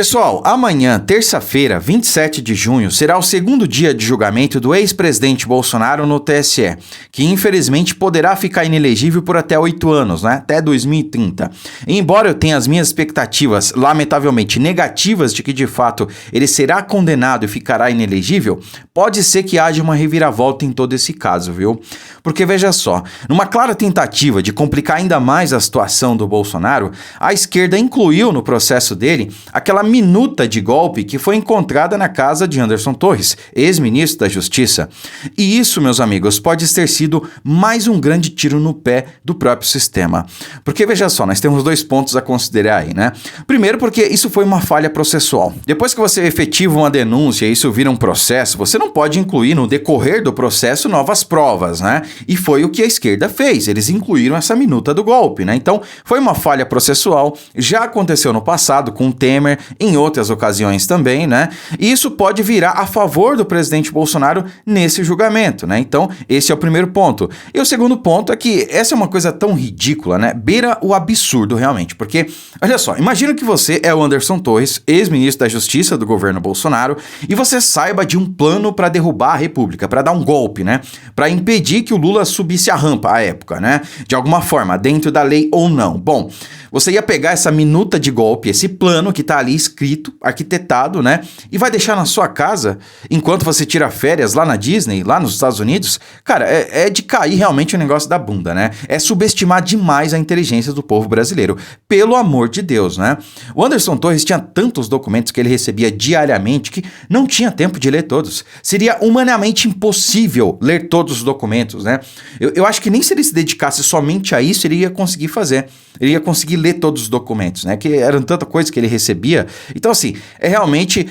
Pessoal, amanhã, terça-feira, 27 de junho, será o segundo dia de julgamento do ex-presidente Bolsonaro no TSE, que infelizmente poderá ficar inelegível por até 8 anos, né? Até 2030. E embora eu tenha as minhas expectativas, lamentavelmente negativas, de que de fato ele será condenado e ficará inelegível, pode ser que haja uma reviravolta em todo esse caso, viu? Porque veja só, numa clara tentativa de complicar ainda mais a situação do Bolsonaro, a esquerda incluiu no processo dele aquela minuta de golpe que foi encontrada na casa de Anderson Torres, ex-ministro da Justiça. E isso, meus amigos, pode ter sido mais um grande tiro no pé do próprio sistema. Porque veja só, nós temos 2 pontos a considerar aí, né? Primeiro, porque isso foi uma falha processual. Depois que você efetiva uma denúncia e isso vira um processo, você não pode incluir no decorrer do processo novas provas, né? E foi o que a esquerda fez, eles incluíram essa minuta do golpe, né? Então, foi uma falha processual, já aconteceu no passado com o Temer, em outras ocasiões também, né? E isso pode virar a favor do presidente Bolsonaro nesse julgamento, né? Então, esse é o primeiro ponto. E o segundo ponto é que essa é uma coisa tão ridícula, né? Beira o absurdo, realmente. Porque, olha só, imagina que você é o Anderson Torres, ex-ministro da Justiça do governo Bolsonaro, e você saiba de um plano para derrubar a República, para dar um golpe, né? Para impedir que o Lula subisse a rampa à época, né? De alguma forma, dentro da lei ou não. Bom, você ia pegar essa minuta de golpe, esse plano que tá ali escrito, arquitetado, né? E vai deixar na sua casa enquanto você tira férias lá na Disney, lá nos Estados Unidos? Cara, é de cair realmente o negócio da bunda, né? É subestimar demais a inteligência do povo brasileiro. Pelo amor de Deus, né? O Anderson Torres tinha tantos documentos que ele recebia diariamente que não tinha tempo de ler todos. Seria humanamente impossível ler todos os documentos, né? Eu acho que nem se ele se dedicasse somente a isso, ele ia conseguir fazer. Ele ia conseguir ler todos os documentos, né? Que eram tanta coisa que ele recebia. Então, assim, realmente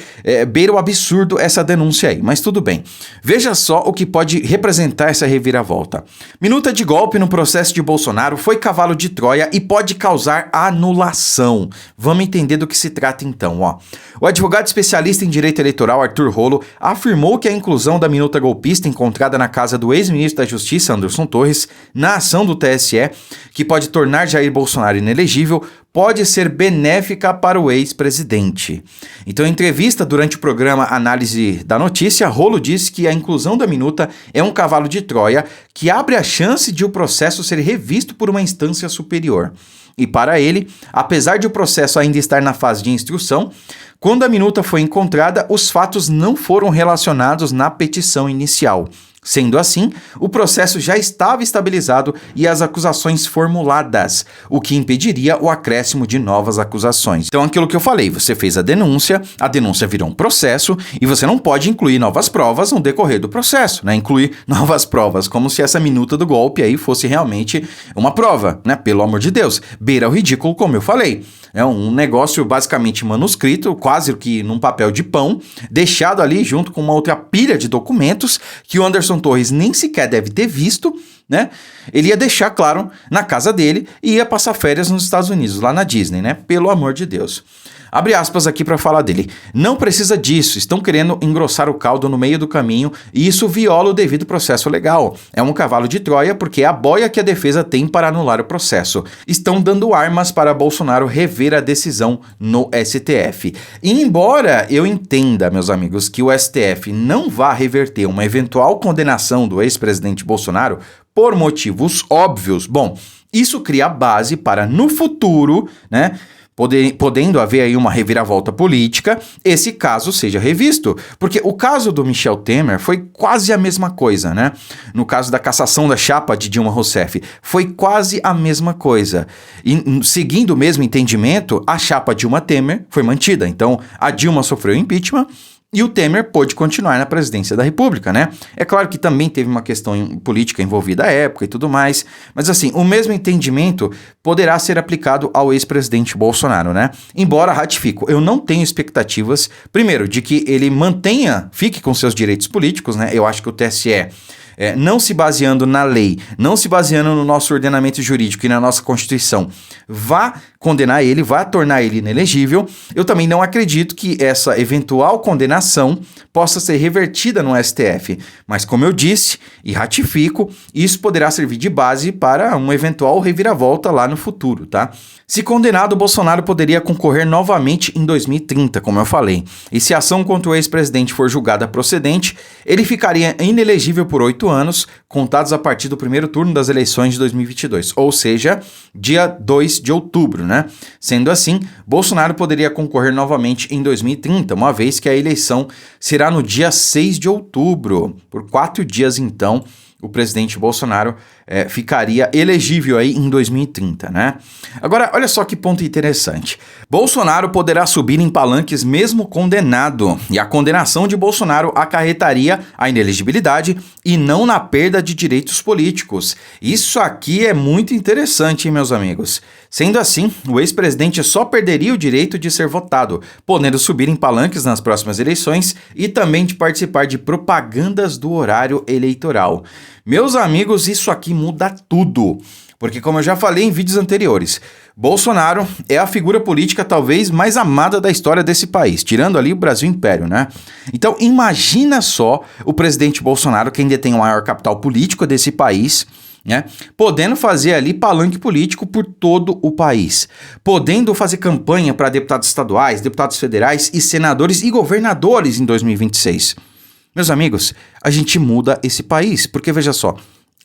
beira o absurdo essa denúncia aí. Mas tudo bem. Veja só o que pode representar essa reviravolta. Minuta de golpe no processo de Bolsonaro foi cavalo de Troia e pode causar anulação. Vamos entender do que se trata então, ó. O advogado especialista em direito eleitoral Arthur Rolo afirmou que a inclusão da minuta golpista encontrada na casa do ex-ministro da Justiça, Anderson Torres, na ação do TSE, que pode tornar Jair Bolsonaro inelegível, pode ser benéfica para o ex-presidente. Então, em entrevista durante o programa Análise da Notícia, Rolo disse que a inclusão da minuta é um cavalo de Troia que abre a chance de o processo ser revisto por uma instância superior. E para ele, apesar de o processo ainda estar na fase de instrução, quando a minuta foi encontrada, os fatos não foram relacionados na petição inicial. Sendo assim, o processo já estava estabilizado e as acusações formuladas, o que impediria o acréscimo de novas acusações. Então, aquilo que eu falei, você fez a denúncia virou um processo e você não pode incluir novas provas no decorrer do processo, né? Incluir novas provas, como se essa minuta do golpe aí fosse realmente uma prova, né? Pelo amor de Deus, beira o ridículo, como eu falei. É um negócio basicamente manuscrito, quase que num papel de pão, deixado ali junto com uma outra pilha de documentos que o Anderson Torres nem sequer deve ter visto, né? Ele ia deixar, claro, na casa dele e ia passar férias nos Estados Unidos, lá na Disney, né? Pelo amor de Deus. Abre aspas aqui para falar dele. Não precisa disso, estão querendo engrossar o caldo no meio do caminho e isso viola o devido processo legal. É um cavalo de Troia porque é a boia que a defesa tem para anular o processo. Estão dando armas para Bolsonaro rever a decisão no STF. E embora eu entenda, meus amigos, que o STF não vá reverter uma eventual condenação do ex-presidente Bolsonaro por motivos óbvios, bom, isso cria base para no futuro, né? Podendo haver aí uma reviravolta política, esse caso seja revisto. Porque o caso do Michel Temer foi quase a mesma coisa, né? No caso da cassação da chapa de Dilma Rousseff, foi quase a mesma coisa. E seguindo o mesmo entendimento, a chapa Dilma Temer foi mantida. Então, a Dilma sofreu impeachment e o Temer pôde continuar na presidência da República, né? É claro que também teve uma questão política envolvida à época e tudo mais, mas assim, o mesmo entendimento poderá ser aplicado ao ex-presidente Bolsonaro, né? Embora, ratifico, eu não tenho expectativas, primeiro, de que ele fique com seus direitos políticos, né? Eu acho que o TSE, não se baseando na lei, não se baseando no nosso ordenamento jurídico e na nossa Constituição, vá condenar ele, vá tornar ele inelegível. Eu também não acredito que essa eventual condenação possa ser revertida no STF. Mas como eu disse e ratifico, isso poderá servir de base para uma eventual reviravolta lá no futuro, tá? Se condenado, Bolsonaro poderia concorrer novamente em 2030, como eu falei. E se a ação contra o ex-presidente for julgada procedente, ele ficaria inelegível por 8 anos, contados a partir do primeiro turno das eleições de 2022, ou seja, dia 2 de outubro, né? Sendo assim, Bolsonaro poderia concorrer novamente em 2030, uma vez que a eleição será no dia 6 de outubro. Por 4 dias, então, o presidente Bolsonaro ficaria elegível aí em 2030, né? Agora, olha só que ponto interessante. Bolsonaro poderá subir em palanques mesmo condenado, e a condenação de Bolsonaro acarretaria a inelegibilidade e não na perda de direitos políticos. Isso aqui é muito interessante, hein, meus amigos? Sendo assim, o ex-presidente só perderia o direito de ser votado, podendo subir em palanques nas próximas eleições e também de participar de propagandas do horário eleitoral. Meus amigos, isso aqui muda tudo, porque como eu já falei em vídeos anteriores, Bolsonaro é a figura política talvez mais amada da história desse país, tirando ali o Brasil Império, né? Então imagina só o presidente Bolsonaro, quem detém o maior capital político desse país, né, podendo fazer ali palanque político por todo o país, podendo fazer campanha para deputados estaduais, deputados federais e senadores e governadores em 2026. Meus amigos, a gente muda esse país, porque veja só,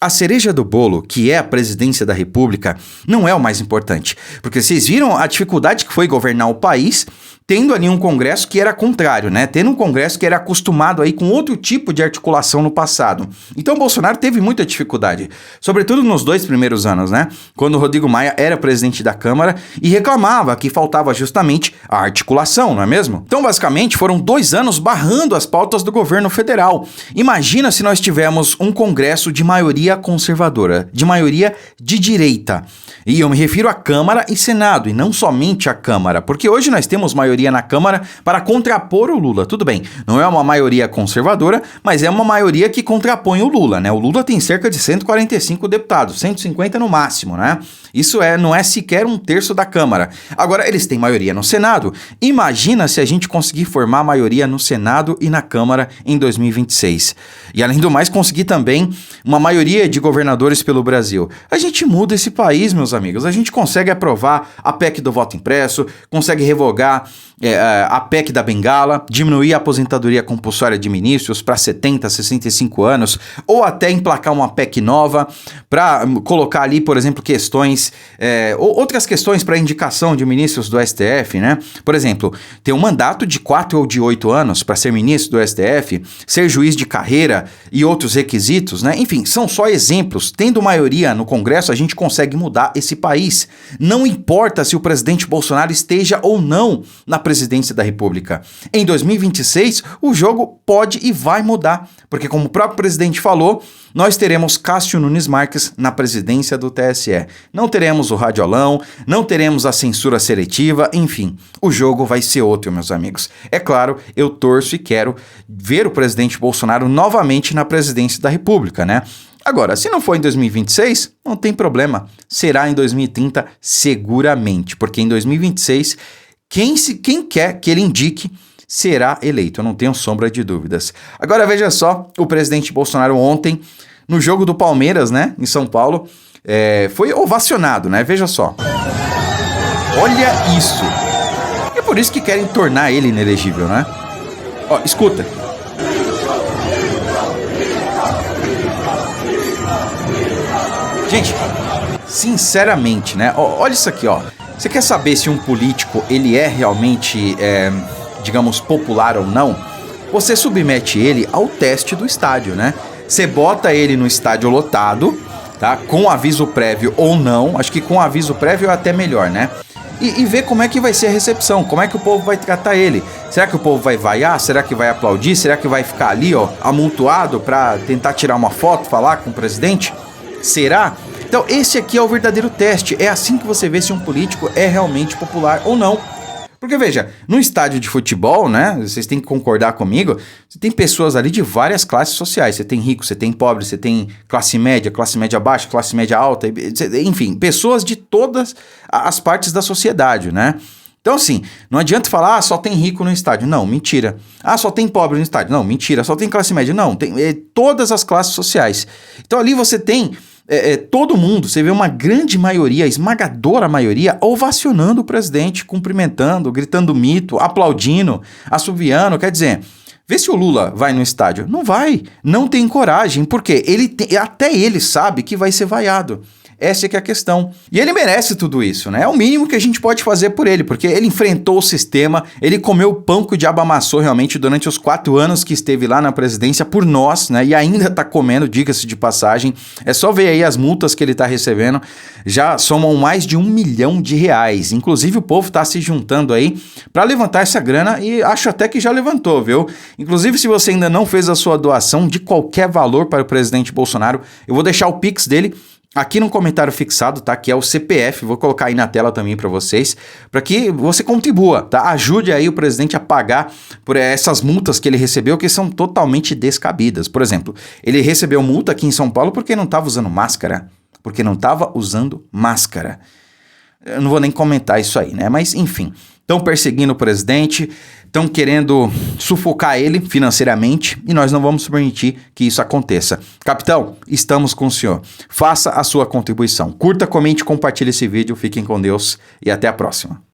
a cereja do bolo, que é a presidência da República, não é o mais importante, porque vocês viram a dificuldade que foi governar o país tendo ali um Congresso que era contrário, né? Tendo um Congresso que era acostumado aí com outro tipo de articulação no passado. Então Bolsonaro teve muita dificuldade, sobretudo nos 2 primeiros anos, né? Quando o Rodrigo Maia era presidente da Câmara e reclamava que faltava justamente a articulação, não é mesmo? Então basicamente foram 2 anos barrando as pautas do governo federal. Imagina se nós tivermos um Congresso de maioria conservadora, de maioria de direita. E eu me refiro à Câmara e Senado, e não somente à Câmara, porque hoje nós temos maioria na Câmara para contrapor o Lula. Tudo bem, não é uma maioria conservadora, mas é uma maioria que contrapõe o Lula, né? O Lula tem cerca de 145 deputados, 150 no máximo, né? Isso não é sequer 1/3 da Câmara. Agora, eles têm maioria no Senado. Imagina se a gente conseguir formar maioria no Senado e na Câmara em 2026. E além do mais, conseguir também uma maioria de governadores pelo Brasil. A gente muda esse país, meus amigos. A gente consegue aprovar a PEC do voto impresso, consegue revogar a PEC da Bengala, diminuir a aposentadoria compulsória de ministros para 70, 65 anos, ou até emplacar uma PEC nova para colocar ali, por exemplo, questões, outras questões para indicação de ministros do STF, né? Por exemplo, ter um mandato de 4 ou de 8 anos para ser ministro do STF, ser juiz de carreira e outros requisitos, né? Enfim, são só exemplos. Tendo maioria no Congresso, a gente consegue mudar esse país. Não importa se o presidente Bolsonaro esteja ou não na presidência da República. Em 2026, o jogo pode e vai mudar, porque como o próprio presidente falou, nós teremos Cássio Nunes Marques na presidência do TSE. Não teremos o radiolão, não teremos a censura seletiva, enfim, o jogo vai ser outro, meus amigos. É claro, eu torço e quero ver o presidente Bolsonaro novamente na presidência da República, né? Agora, se não for em 2026, não tem problema. Será em 2030 seguramente, porque em 2026 quem quer que ele indique será eleito, eu não tenho sombra de dúvidas. Agora veja só, o presidente Bolsonaro ontem, no jogo do Palmeiras, né, em São Paulo, foi ovacionado, né, veja só. Olha isso. É por isso que querem tornar ele inelegível, né? Ó, escuta. Gente, sinceramente, né, olha isso aqui, ó. Você quer saber se um político ele é realmente, digamos, popular ou não? Você submete ele ao teste do estádio, né? Você bota ele no estádio lotado, tá? Com aviso prévio ou não. Acho que com aviso prévio é até melhor, né? E ver como é que vai ser a recepção, como é que o povo vai tratar ele. Será que o povo vai vaiar? Será que vai aplaudir? Será que vai ficar ali, ó, amontoado pra tentar tirar uma foto, falar com o presidente? Será? Então esse aqui é o verdadeiro teste, é assim que você vê se um político é realmente popular ou não. Porque veja, no estádio de futebol, né, vocês têm que concordar comigo, você tem pessoas ali de várias classes sociais, você tem rico, você tem pobre, você tem classe média baixa, classe média alta, enfim, pessoas de todas as partes da sociedade, né? Então, assim, não adianta falar, só tem rico no estádio. Não, mentira. Só tem pobre no estádio. Não, mentira. Só tem classe média. Não, tem todas as classes sociais. Então, ali você tem todo mundo, você vê uma grande maioria, esmagadora maioria, ovacionando o presidente, cumprimentando, gritando mito, aplaudindo, assoviando. Quer dizer, vê se o Lula vai no estádio. Não vai. Não tem coragem. Por quê? Até ele sabe que vai ser vaiado. Essa é que é a questão. E ele merece tudo isso, né? É o mínimo que a gente pode fazer por ele, porque ele enfrentou o sistema, ele comeu o pão que o diabo amassou realmente durante os 4 anos que esteve lá na presidência por nós, né? E ainda tá comendo, diga-se de passagem. É só ver aí as multas que ele tá recebendo, já somam mais de R$1 milhão. Inclusive o povo tá se juntando aí para levantar essa grana e acho até que já levantou, viu? Inclusive, se você ainda não fez a sua doação de qualquer valor para o presidente Bolsonaro, eu vou deixar o Pix dele aqui no comentário fixado, tá? Que é o CPF, vou colocar aí na tela também para vocês, para que você contribua, tá? Ajude aí o presidente a pagar por essas multas que ele recebeu, que são totalmente descabidas. Por exemplo, ele recebeu multa aqui em São Paulo porque não estava usando máscara. Eu não vou nem comentar isso aí, né? Mas, enfim, estão perseguindo o presidente, estão querendo sufocar ele financeiramente e nós não vamos permitir que isso aconteça. Capitão, estamos com o senhor. Faça a sua contribuição. Curta, comente, compartilhe esse vídeo. Fiquem com Deus e até a próxima.